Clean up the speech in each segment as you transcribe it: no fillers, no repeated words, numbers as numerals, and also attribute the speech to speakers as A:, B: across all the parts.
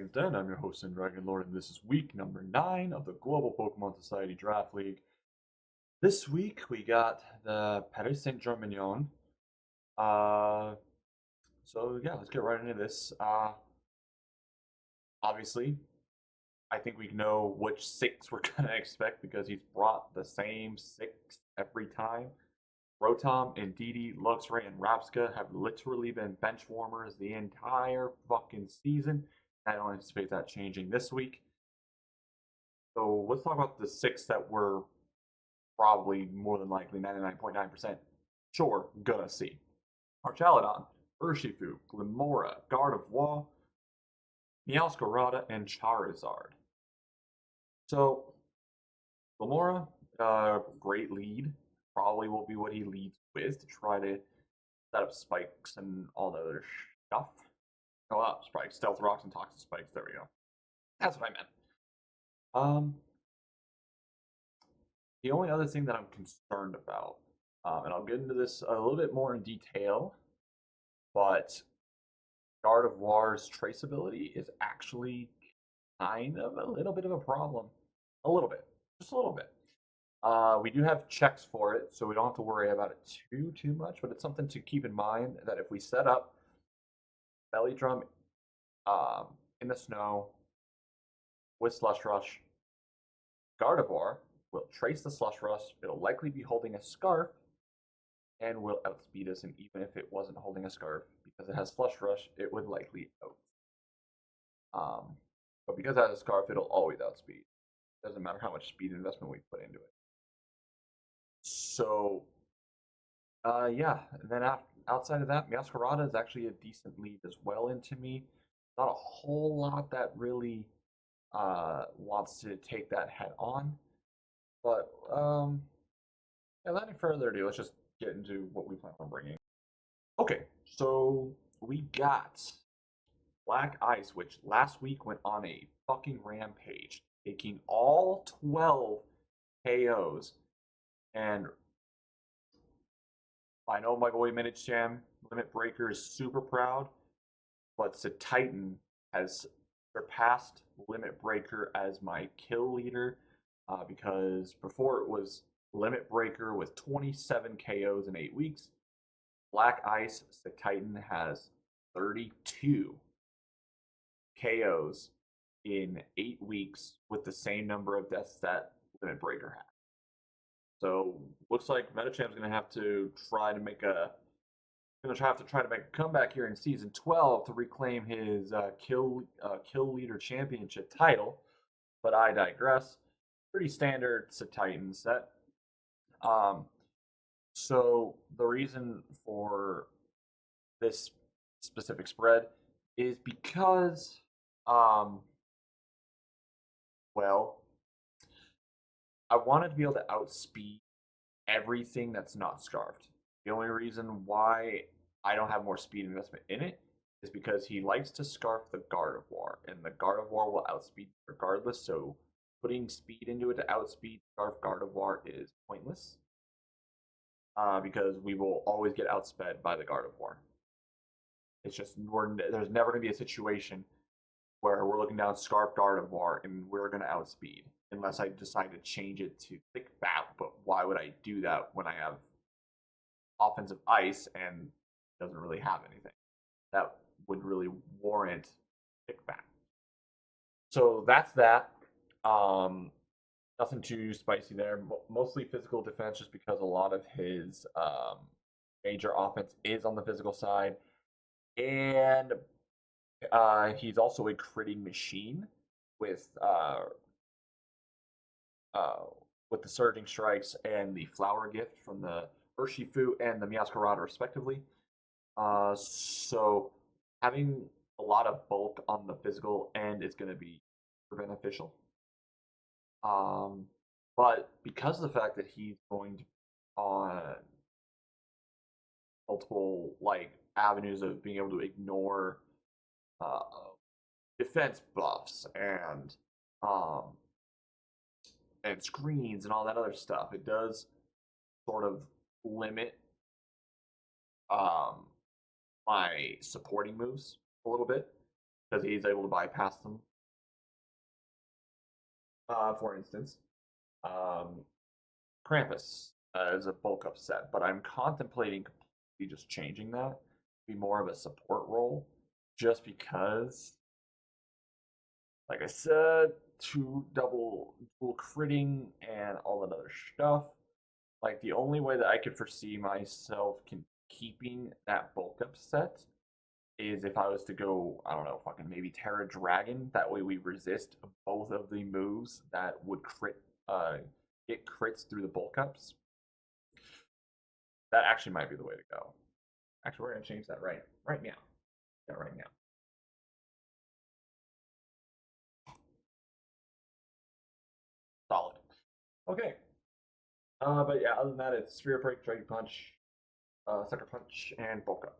A: Dragon's Den. I'm your host, SinDragonLord, and this is week number 9 of the Global Pokemon Society Draft League. This week we got the Paris St Germignon. Uh, so yeah, let's get right into this. Obviously, I think we know which 6 we're gonna expect because he's brought the same 6 every time. Rotom, Indeedee, Luxray, and Rapska have literally been bench warmers the entire fucking season. I don't anticipate that changing this week. So let's talk about the 6 that we're probably more than likely 99.9% sure gonna see. Archaludon, Urshifu, Glimmora, Gardevoir, Meowscarada, and Charizard. So Glimmora, great lead. Probably will be what he leads with to try to set up spikes and all the other stuff. Oh, spikes, stealth rocks, and toxic spikes. There we go. That's what I meant. The only other thing that I'm concerned about, and I'll get into this a little bit more in detail, but Gardevoir's traceability is actually kind of a little bit of a problem. A little bit. Just a little bit. We do have checks for it, so we don't have to worry about it too much, but it's something to keep in mind that if we set up Belly Drum in the snow with Slush Rush, Gardevoir will trace the Slush Rush, it'll likely be holding a Scarf, and will outspeed us, and even if it wasn't holding a Scarf, because it has Slush Rush, it would likely out. But because it has a Scarf, it'll always outspeed. Doesn't matter how much speed investment we put into it. So, yeah, and then outside of that, Meowscarada is actually a decent lead as well into me. Not a whole lot that really wants to take that head on. But, without any further ado, let's just get into what we plan on bringing. Okay, so we got Black Ice, which last week went on a fucking rampage, taking all 12 KOs. And I know my boy Minute Jam Limit Breaker is super proud, but Titan has surpassed Limit Breaker as my kill leader because before it was Limit Breaker with 27 KOs in 8 weeks. Black Ice Titan has 32 KOs in 8 weeks with the same number of deaths that Limit Breaker had. So looks like Metacham's gonna have to try to make a comeback here in season 12 to reclaim his kill leader championship title. But I digress. Pretty standard Titan set. So the reason for this specific spread is because well, I wanted to be able to outspeed everything that's not scarfed. The only reason why I don't have more speed investment in it is because he likes to scarf the Gardevoir, and the Gardevoir will outspeed regardless, so putting speed into it to outspeed scarf Gardevoir is pointless. Because we will always get outsped by the Gardevoir. It's just there's never going to be a situation where we're looking down Scarf Gardevoir and we're going to outspeed unless I decide to change it to Thick Bat. But why would I do that when I have offensive ice and doesn't really have anything that would really warrant Thick Bat? So that's that. Nothing too spicy there. Mostly physical defense, just because a lot of his major offense is on the physical side, and he's also a critting machine with the surging strikes and the flower gift from the Urshifu and the Meowscarada respectively. So having a lot of bulk on the physical end is going to be beneficial. But because of the fact that he's going to on multiple avenues of being able to ignore uh, defense buffs and screens and all that other stuff, it does sort of limit my supporting moves a little bit. because he's able to bypass them. For instance, um, Krampus is a bulk up set, but I'm contemplating completely just changing that to be more of a support role, just because, like I said, to dual critting and all that other stuff. Like the only way that I could foresee myself keeping that bulk up set is if I was to go, I don't know, fucking maybe Terra Dragon. That way we resist both of the moves that would get crits through the bulk ups. That actually might be the way to go. Actually, we're gonna change that right now. Yeah, right now. Solid. Okay. But yeah, other than that, it's Spirit Break, Dragon Punch, Sucker Punch, and Bulk Up.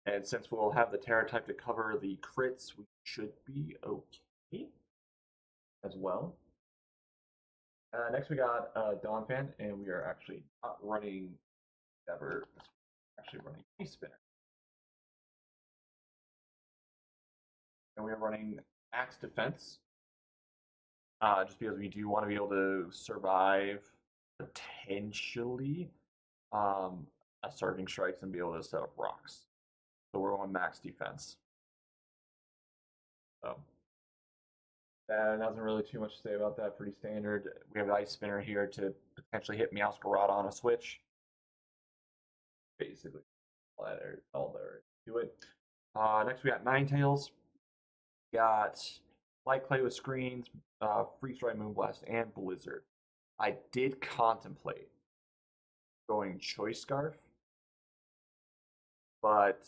A: And since we'll have the Terra type to cover the crits, we should be okay as well. Next we got Donphan, and we are actually not running ever. Actually running Ice Spinner. And we are running Max Defense. Just because we do want to be able to survive potentially a Surging Strikes and be able to set up rocks. So we're on max defense. So nothing really too much to say about that. Pretty standard. We have the Ice Spinner here to potentially hit Meowscarada on a switch. Basically, all there to it. Next we got Ninetales. We got Light Clay with Screens, Freeze Dry, Moonblast, and Blizzard. I did contemplate going Choice Scarf, but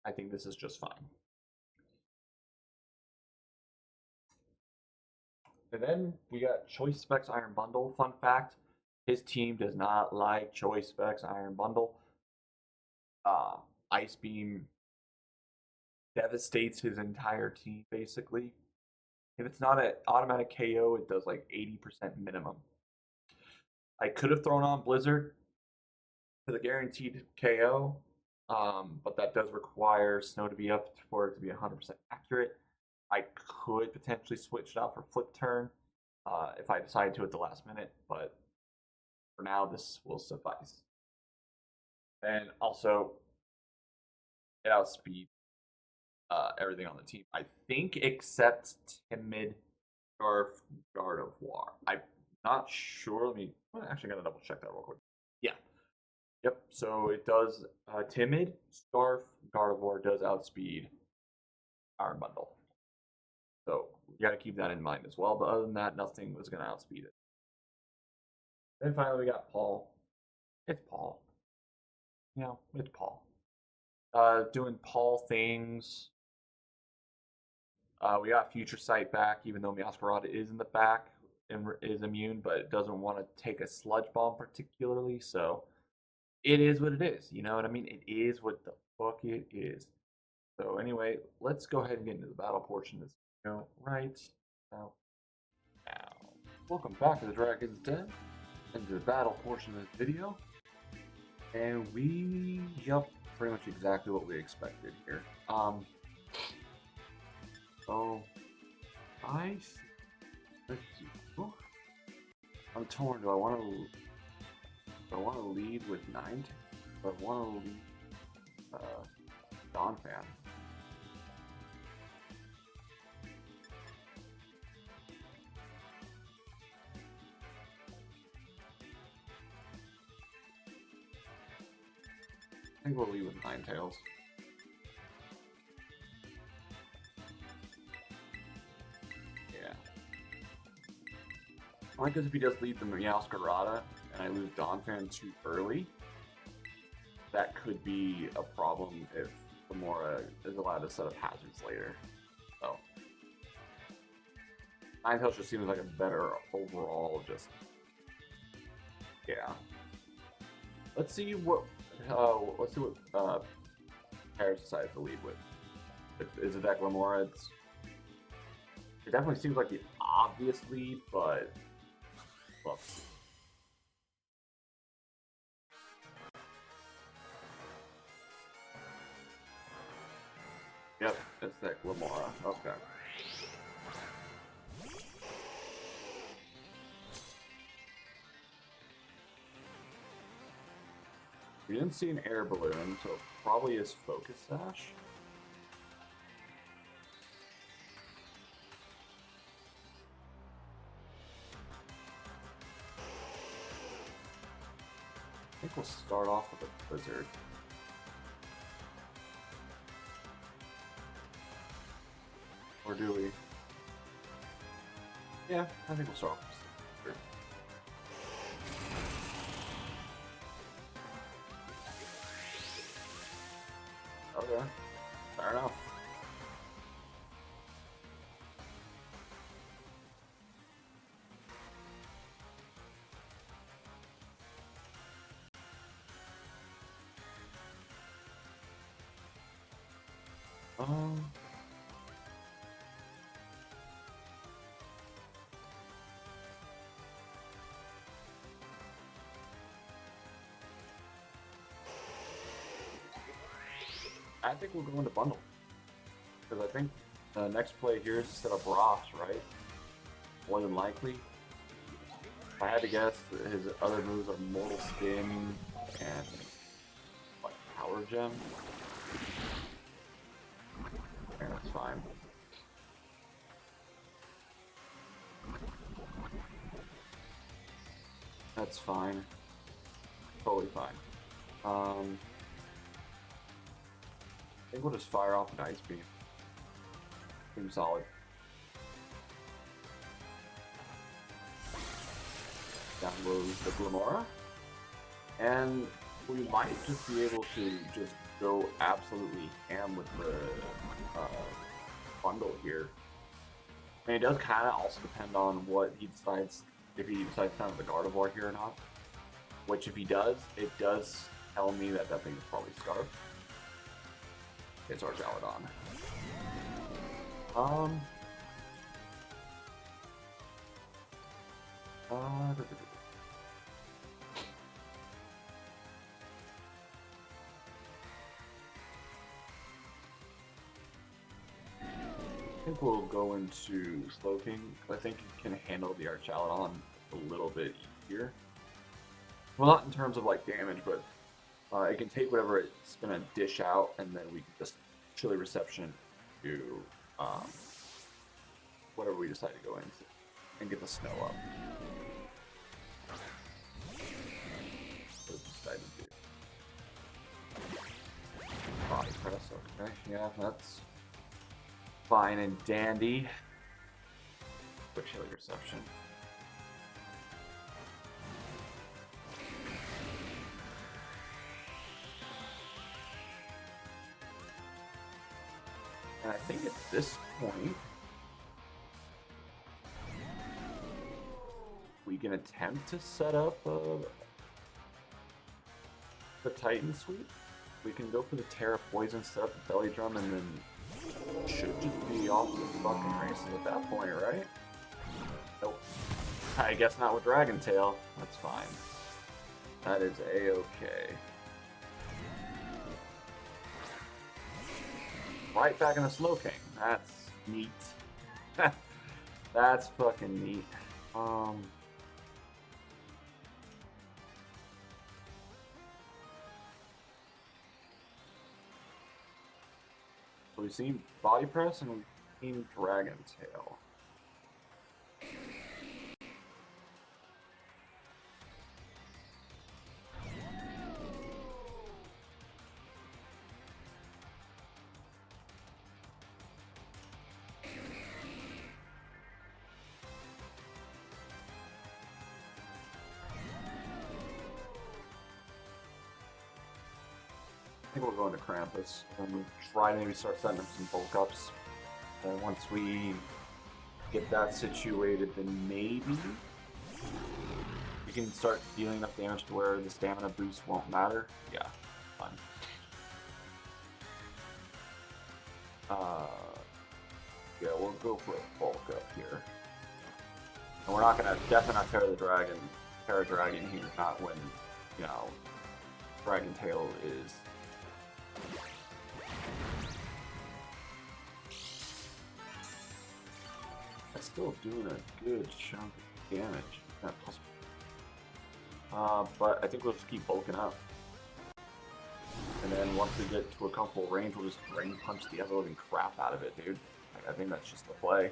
A: I think this is just fine. And then we got Choice Specs Iron Bundle. Fun fact, his team does not like Choice Specs Iron Bundle. Ice Beam devastates his entire team, basically. If it's not an automatic KO, it does like 80% minimum. I could have thrown on Blizzard for the guaranteed KO, but that does require Snow to be up for it to be 100% accurate. I could potentially switch it out for Flip Turn if I decide to at the last minute, but for now, this will suffice. And also, it outspeeds everything on the team. I think except Timid, Scarf, Guard of War. I'm not sure. I'm actually gonna double check that real quick. Yeah. Yep. So it does. Timid, Scarf, Guard of War does outspeed Iron Bundle. So you got to keep that in mind as well. But other than that, nothing was gonna outspeed it. Then finally, we got Paul. It's Paul. It's Paul. Doing Paul things. We got Future Sight back, even though Meowscarada is in the back and is immune, but it doesn't want to take a Sludge Bomb particularly, so it is what it is. You know what I mean? It is what the fuck it is. So anyway, let's go ahead and get into the battle portion of this video right now. Welcome back to the Dragon's Den, into the battle portion of this video. And pretty much exactly what we expected here. So let's see. I'm torn. Do I want to lead with 9? Or I want to lead Donphan? I think we'll lead with Ninetales. Yeah. I like this if he does lead the Meowscarada and I lose Donphan too early. That could be a problem if Gamora is allowed to set up hazards later. So Ninetales just seems like a better overall yeah. Let's see what Paris decides to lead with. Is it that Gamora? It definitely seems like the obvious lead, but look. Yep, it's that Glamora. Okay. We didn't see an air balloon, so it probably is Focus Sash. I think we'll start off with a Blizzard. Or do we? Yeah, I think we'll start off with Blizzard. Okay, fair enough. I think we'll go into bundle. Because I think the next play here is to set up Ross, right? More than likely. If I had to guess, his other moves are Mortal Spin and like Power Gem. Yeah, that's fine. That's fine. Totally fine. I think we'll just fire off an Ice Beam. Seems solid. Down goes the Glamora. And we might just be able to just go absolutely ham with the bundle here. I mean, it does kind of also depend on what he decides, if he decides to have the Gardevoir here or not. Which, if he does, it does tell me that that thing is probably Scarf. It's our Jaladon. I think we'll go into Slowking. I think it can handle the Archaladon a little bit easier. Well, not in terms of like damage, but it can take whatever it's gonna dish out, and then we can just Chilly Reception to whatever we decide to go into, and get the snow up. What we decide to do. Body press, okay, yeah, that's fine and dandy. For Chilly Reception. And I think at this point, we can attempt to set up the Titan Sweep. We can go for the Terra Poison, set up the Belly Drum, and then should just be off the fucking races at that point, right? Nope. I guess not with Dragon Tail. That's fine. That is A-okay. Right back in the Slowking. That's neat. That's fucking neat. So we've seen Body Press and we've seen Dragon Tail. I think we'll go into Krampus and we'll try to maybe start setting up some bulk ups. And once we get that situated, then maybe we can start dealing enough damage to where the stamina boost won't matter. Yeah, fine. Yeah, we'll go for a bulk up here. And we're not gonna definitely not Terra Dragon here, not when, you know, Dragon Tail is That's still doing a good chunk of damage. Not possible. But I think we'll just keep bulking up. And then once we get to a comfortable range, we'll just Drain Punch the ever-living crap out of it, dude. Like, I think that's just the play.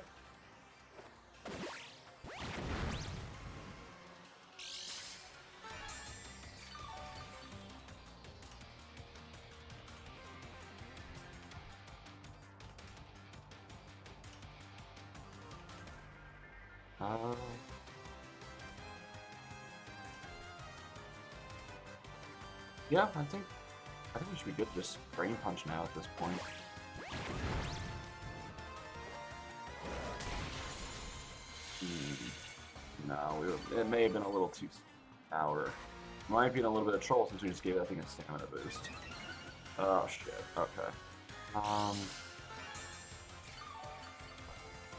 A: Yeah, I think we should be good to just Drain Punch now at this point. No, it may have been a little too sour. Might be in a little bit of trouble since we just gave that thing a stamina boost. Oh shit. Okay.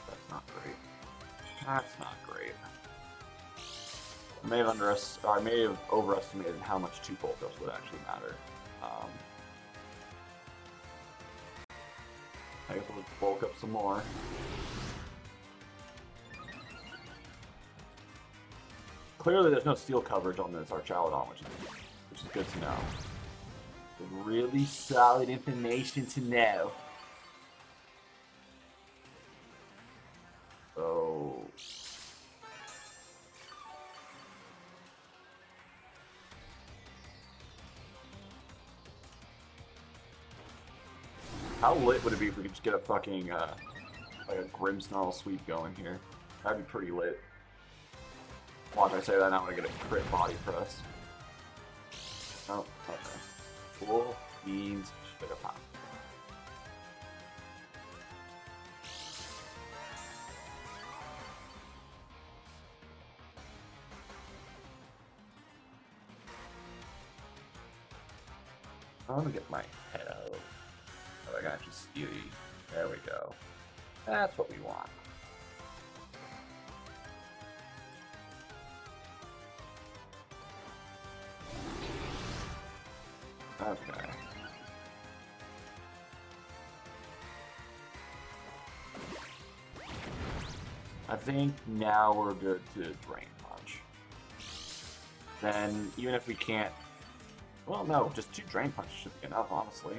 A: That's not great. That's not great. I may have overestimated how much 2 Bolt Dust would actually matter. I guess we'll bulk up some more. Clearly, there's no steel coverage on this Archalodon, which is good to know. Really solid information to know. So. How lit would it be if we could just get a fucking, like a Grimmsnarl sweep going here? That'd be pretty lit. Watch, I say that now, I'm gonna get a crit body press. Oh, okay. Cool beans, sugar pop. I'm gonna get my head out. So I can actually see. There we go. That's what we want. Okay. I think now we're good to Drain Punch. Then, even if we can't... Well, no, just 2 Drain Punches should be enough, honestly.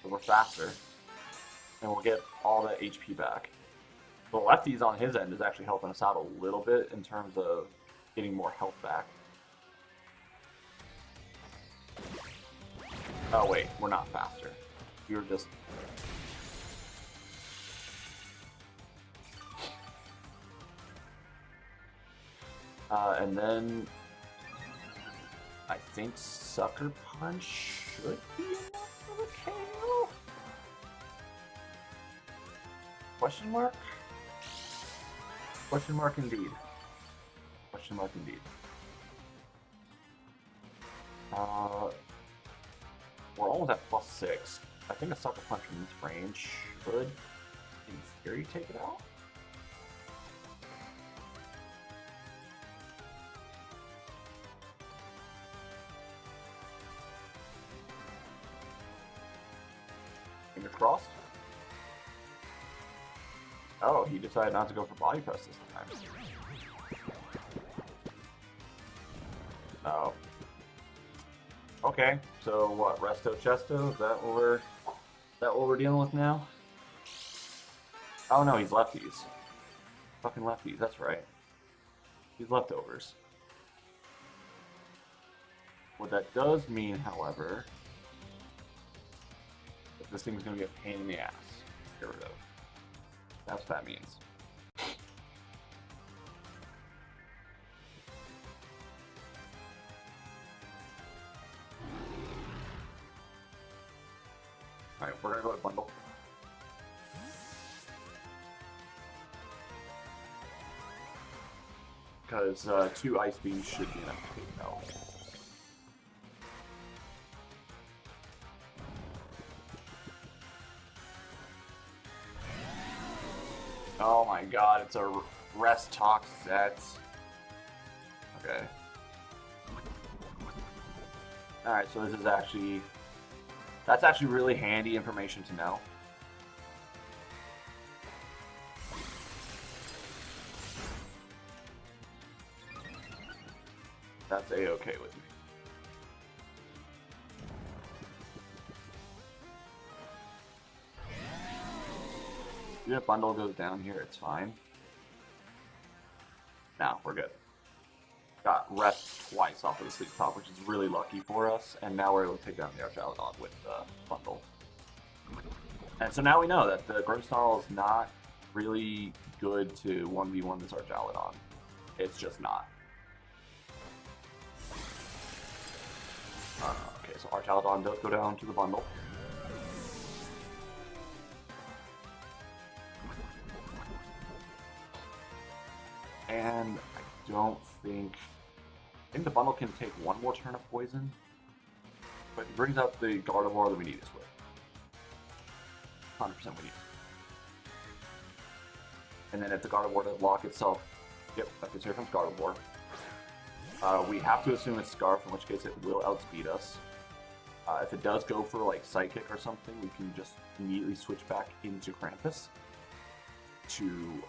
A: So we're faster. And we'll get all that HP back. The lefties on his end is actually helping us out a little bit in terms of getting more health back. Oh wait, we're not faster. You're just... and then... I think Sucker Punch should be enough for the KO? Question mark? Question mark indeed. Question mark indeed. We're almost at +6. I think a Sucker Punch from this range should, in theory, take it out. Fingers crossed. Oh, he decided not to go for body press this time. Oh. Okay, so what, Resto Chesto? Is that what we're dealing with now? Oh no, he's lefties. Fucking lefties, that's right. He's leftovers. What that does mean, however, is this thing's gonna be a pain in the ass to get rid of. That's what that means. Alright, we're gonna go with bundle. Because 2 ice beams should be enough to take it out. Oh my god, it's a rest talk set. Okay. Alright, so this is actually... That's actually really handy information to know. That's a-okay with me. If bundle goes down here, it's fine. Now we're good. Got rest twice off of the sleep top, which is really lucky for us, and now we're able to take down the Archaludon with the bundle. And so now we know that the Grimmsnarl is not really good to 1v1 this Archaludon. It's just not. Okay, so Archaludon does go down to the bundle. And I don't think... I think the bundle can take one more turn of poison, but it brings out the Gardevoir that we need this with. 100% we need. And then if the Gardevoir doesn't lock itself, yep, okay, so here comes Gardevoir. We have to assume it's Scarf, in which case it will outspeed us. If it does go for like Psychic or something, we can just immediately switch back into Krampus to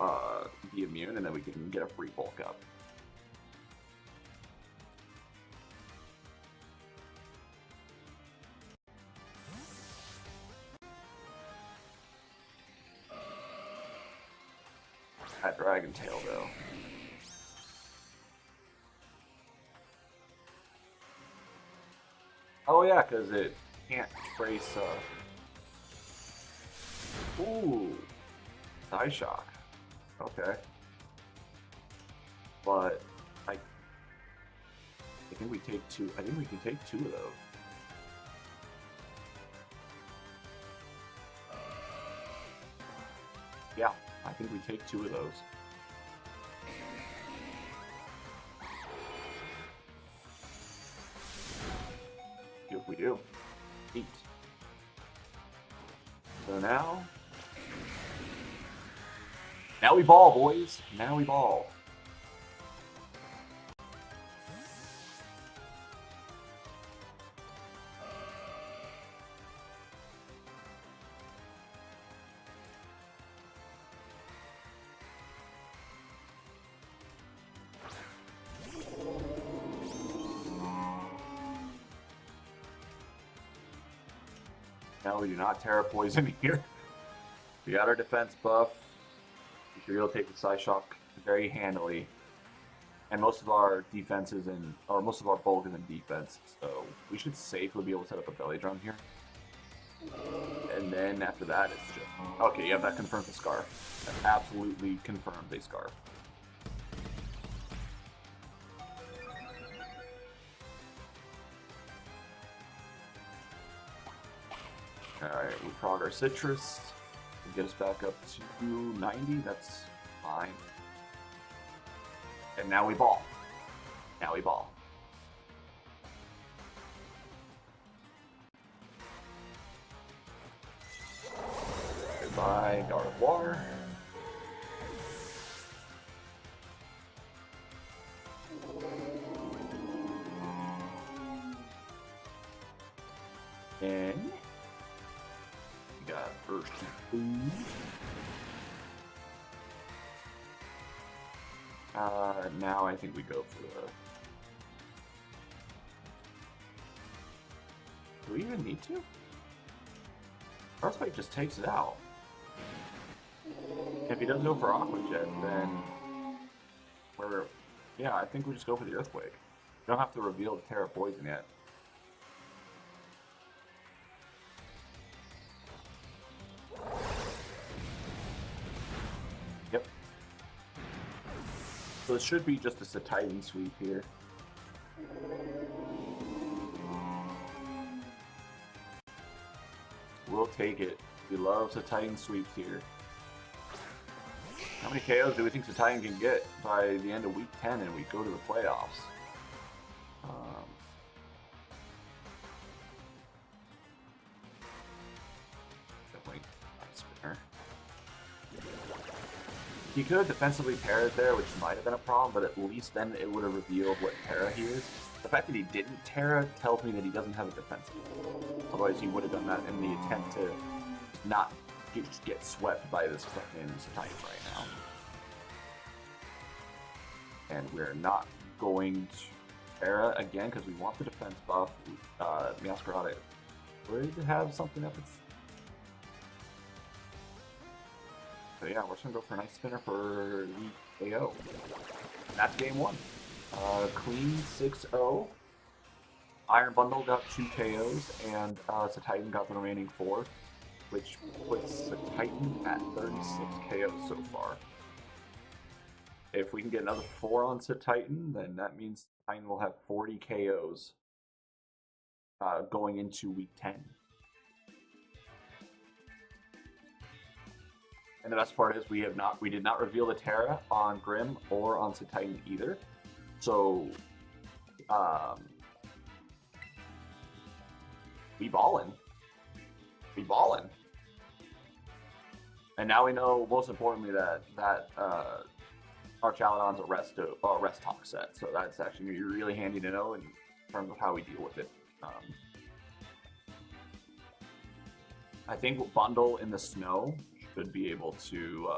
A: be immune, and then we can get a free bulk up. That Dragon Tail, though. Oh yeah, because it can't trace, Ooh! Psyshock. Okay. But, I think we take two, I think we can take two of those. Yeah, I think we take two of those. If we do. 8. So now we ball, boys. Now we ball. No, we do not Terra Poison here. We got our defense buff. We should be able to take the Psyshock very handily. And most of our defenses or most of our bulk is in defense, so we should safely be able to set up a belly drum here. And then after that, it's just... Okay, yeah, that confirms a Scarf. That absolutely confirms a Scarf. Alright, we prog our Citrus. Get us back up to 90, that's fine. And now we ball. Now we ball. Goodbye, Gardevoir. And we got first food. Now I think we go for the... Do we even need to? Earthquake just takes it out. If he doesn't go for Aqua Jet, then we're... Yeah, I think we just go for the Earthquake. We don't have to reveal the Terra Poison yet. Yep. So it should be just a Titan sweep here. We'll take it. We love Titan sweeps here. How many KOs do we think Titan can get by the end of week 10 and we go to the playoffs? Definitely spinner. He could have defensively parried there, which might have been a problem, but at least then it would have revealed what Terra he is. The fact that he didn't Terra tells me that he doesn't have a defensive. Otherwise, he would have done that in the attempt to not just get swept by this fucking Titan right now. And we're not going to... Era again because we want the defense buff. Masquerade would have something up its. So yeah, we're just gonna go for a nice spinner for the AO. That's game one. Clean 6-0. Iron Bundle got 2 KOs, and Titan got the remaining 4, which puts Titan at 36 KOs so far. If we can get another 4 on Titan, then that means Titan will have 40 KOs going into week 10. And the best part is we did not reveal the Terra on Grim or on Titan either. So we ballin'. We ballin'. And now we know, most importantly, that our Chaladon's a rest talk set. So that's actually going to be really handy to know in terms of how we deal with it. I think Bundle in the snow should be able to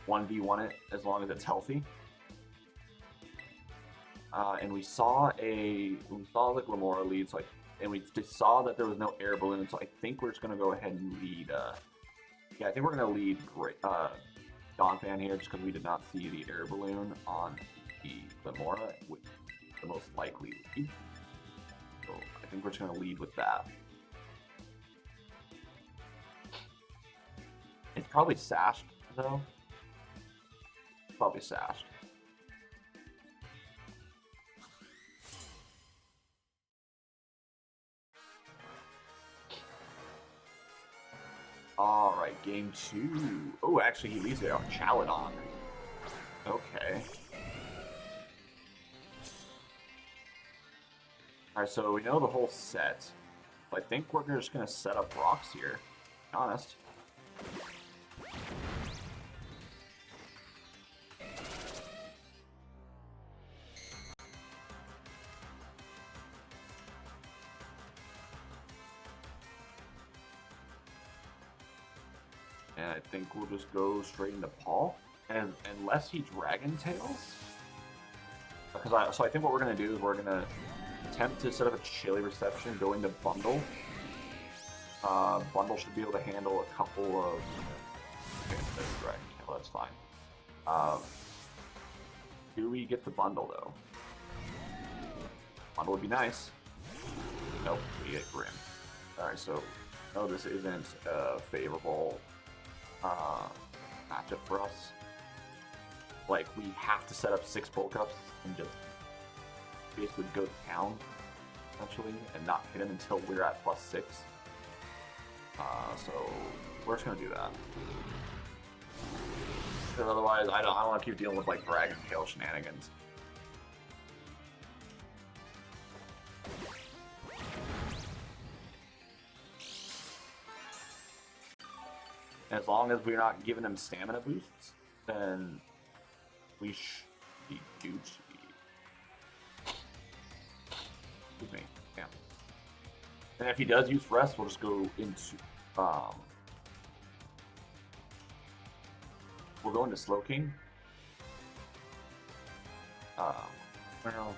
A: 1v1 it as long as it's healthy. And we saw the Glamora lead, so and we just saw that there was no air balloon, so I think we're just going to go ahead and lead. Yeah, I think we're going to lead Donphan here, just because we did not see the air balloon on the Glamora, which is the most likely lead. So I think we're just going to lead with that. It's probably sashed, though. Probably sashed. Alright, game 2. Oh, actually, he leaves it on Chaladon. Okay. Alright, so we know the whole set. I think we're just going to set up rocks here, to be honest. And I think we'll just go straight into Paul, and unless he Dragon Tails, so I think what we're gonna do is we're gonna attempt to set up a chilly reception, go into Bundle. Bundle should be able to handle a couple of. Okay, there's Dragon Tail. That's fine. Do we get the Bundle though? Bundle would be nice. Nope, we get Grim. All right, so no, this isn't favorable. Matchup for us. Like, we have to set up 6 bulk ups and just basically go to town, essentially, and not hit him until we're at +6. So we're just gonna do that. Because otherwise, I don't want to keep dealing with like Dragon Tail shenanigans. As long as we're not giving him stamina boosts, then we should be Gucci. Excuse me. Yeah. And if he does use rest, we'll just go into we'll go into Slowking. Well,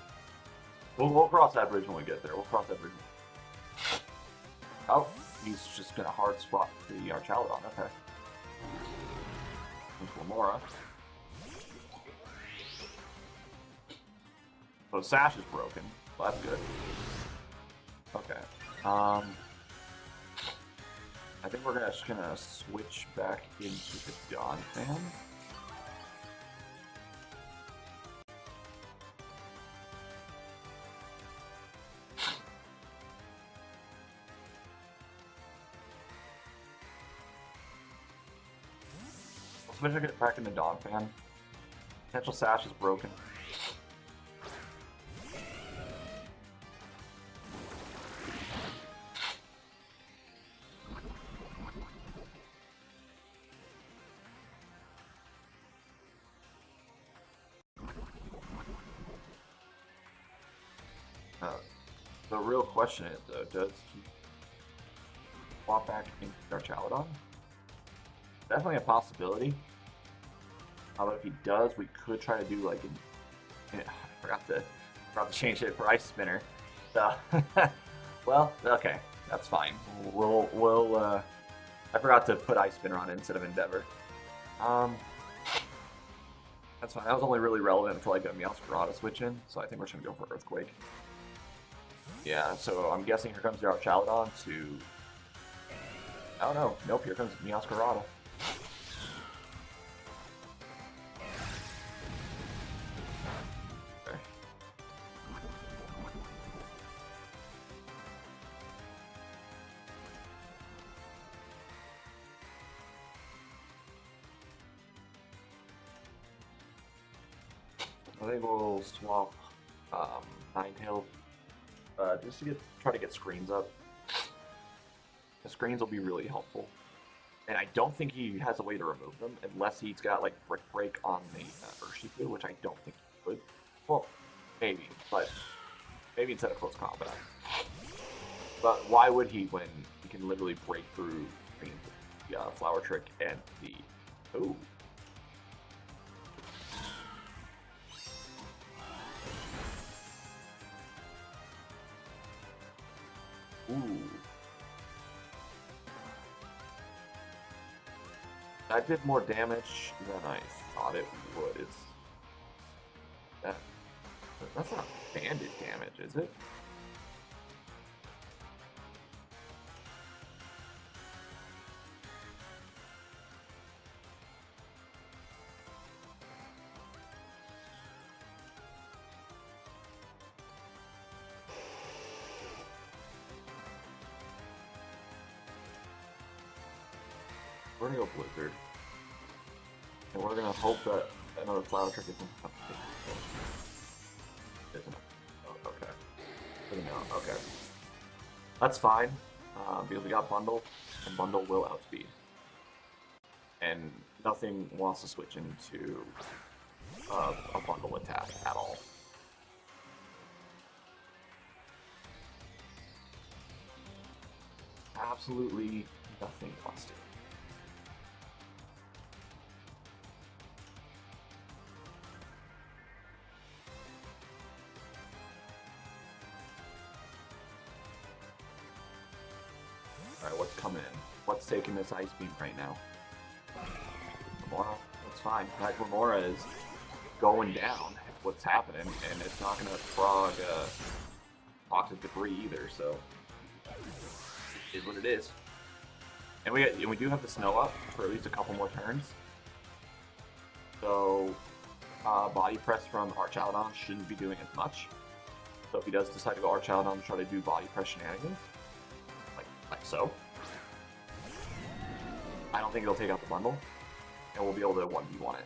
A: we'll cross that bridge when we get there. We'll cross that bridge. Oh, he's just gonna hard spot the Chaladon. Okay. Glamora. So Sash is broken. Well, that's good. Okay. I think we're just gonna switch back into the Donphan. Switch it back into Donphan. Potential Sash is broken. The real question is, though, does he swap back into our Chaladon? Definitely a possibility. But if he does, we could try to do like I forgot to Forgot to change it for Ice Spinner. So, well, okay, that's fine. I forgot to put Ice Spinner on it instead of Endeavor. That's fine. That was only really relevant until I got Meowscarada switch in, so I think we're just gonna go for Earthquake. Yeah, so I'm guessing here comes your Archaludon to... I don't know. Nope, here comes Meowscarada. Okay. I think we'll swap Ninetales just to try to get screens up. The screens will be really helpful. And I don't think he has a way to remove them unless he's got like Brick Break on the Urshifu, which I don't think he would. Well, maybe, but maybe instead of close combat. But why would he when he can literally break through the Flower Trick and the... Ooh. Ooh. That did more damage than I thought it would. That's not banded damage, is it? We're gonna go Blizzard. And we're gonna hope that another Flower Trick isn't up. Oh, okay. Okay. That's fine, because we got Bundle, and Bundle will outspeed. And nothing wants to switch into a Bundle attack at all. Absolutely nothing wants to. Alright, what's coming in? What's taking this Ice Beam right now? Remora? That's fine. That Remora is going down. What's happening, and it's not going to frog toxic debris either, so it is what it is. And we do have the snow up for at least a couple more turns. So Body Press from Archaludon shouldn't be doing as much. So if he does decide to go Archaludon and try to do Body Press shenanigans, like so, I don't think it'll take out the bundle, and we'll be able to 1v1 it.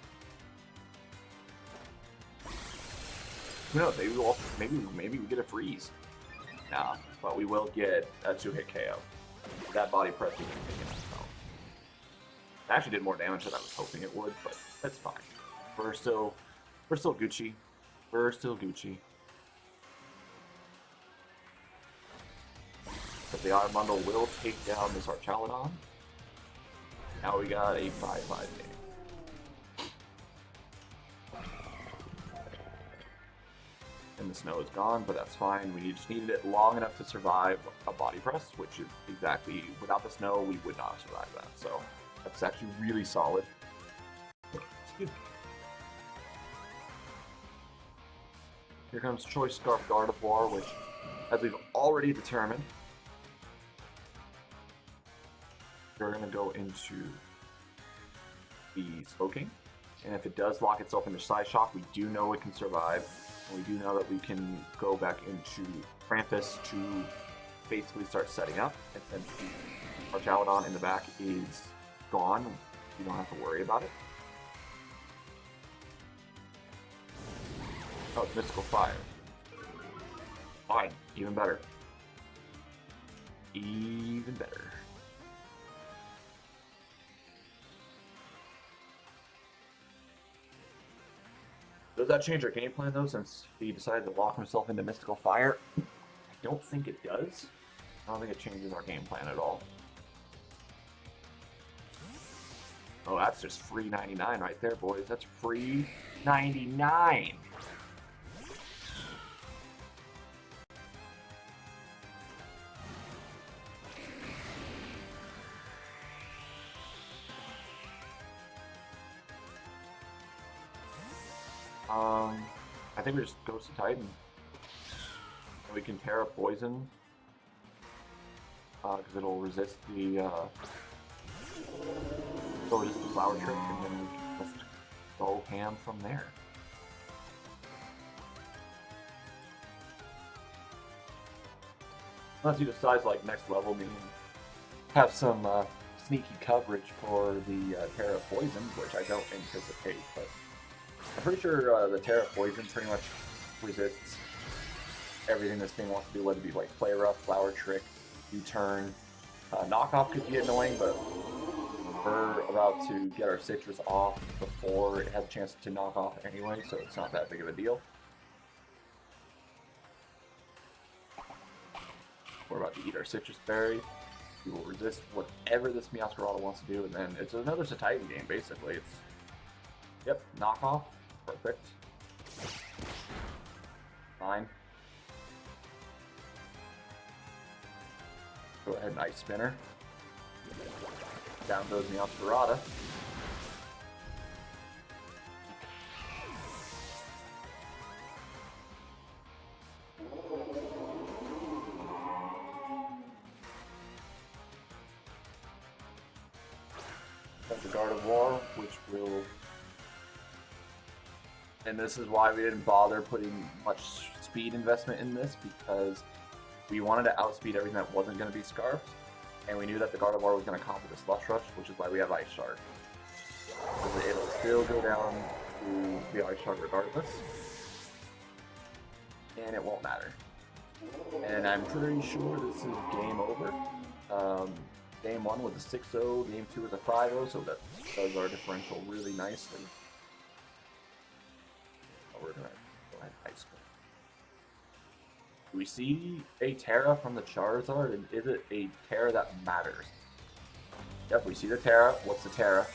A: Who knows? Maybe we get a freeze. Nah, but we will get a 2-hit KO. That Body Press isn't taking it. So. It actually did more damage than I was hoping it would, but that's fine. We're still Gucci. We're still Gucci. But the Iron Bundle will take down this Archaludon. Now we got a 5-5 game. And the snow is gone, but that's fine. We just needed it long enough to survive a Body Press, which is exactly, without the snow, we would not survive that. So that's actually really solid. Here comes Choice Scarf Gardevoir, which, as we've already determined, we're going to go into the Slowking, and if it does lock itself into Side Shock, we do know it can survive, and we do know that we can go back into Krampus to basically start setting up, and since the Archaludon in the back is gone, you don't have to worry about it. Oh, it's Mystical Fire. Fine, even better. Even better. Does that change our game plan though, since he decided to lock himself into Mystical Fire? I don't think it does. I don't think it changes our game plan at all. Oh, that's just free 99 right there, boys. That's free 99. I think we just Ghost to Titan. And we can Terra Poison. Because it'll resist the flower trick, and then we can just go ham from there. Unless you decide like next level, meaning have some sneaky coverage for the Terra Poison, which I don't anticipate, but I'm pretty sure the Terra Poison pretty much resists everything this thing wants to do, whether it be like Play Rough, Flower Trick, U-Turn. Knockoff could be annoying, but we're about to get our citrus off before it has a chance to knock off anyway, so it's not that big of a deal. We're about to eat our citrus berry. We will resist whatever this Meowscarada wants to do, and then it's another Satiety game, basically. It's, yep, knockoff. Perfect. Fine. Go ahead and Ice Spinner. Down goes Meowscarada. The Gardevoir, which will, and this is why we didn't bother putting much speed investment in this, because we wanted to outspeed everything that wasn't going to be Scarfed, and we knew that the Gardevoir was going to combo the Slush Rush, which is why we have Ice Shard. So it'll still go down to the Ice Shard regardless, and it won't matter. And I'm pretty sure this is game over. Game 1 was a 6-0, Game 2 was a 5-0, so that does our differential really nicely. Oh, we're going to go ahead and Ice Spin. Do we see a Terra from the Charizard, and is it a Terra that matters? Yep, we see the Terra. What's the Terra?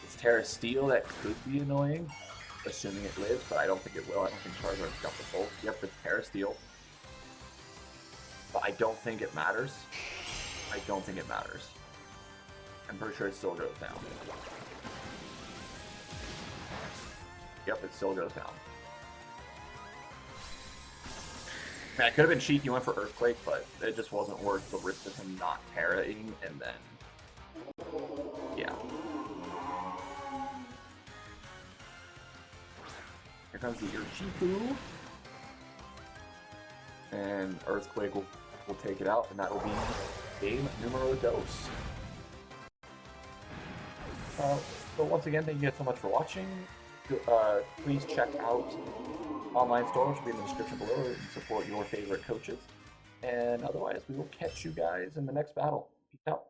A: It's Terra Steel that could be annoying, assuming it lives, but I don't think it will. I don't think Charizard's got the Volt. Yep, it's Terra Steel. But I don't think it matters. I don't think it matters. I'm pretty sure it still goes down. Yep, it still goes down. Man, I could have been cheeky and went for Earthquake, but it just wasn't worth the risk of him not Terra-ing, and then, yeah. Here comes the Urshifu. And Earthquake will take it out, and that will be game numero dos. So once again, thank you guys so much for watching. Please check out online store, which will be in the description below, and support your favorite coaches. And otherwise, we will catch you guys in the next battle. Peace out.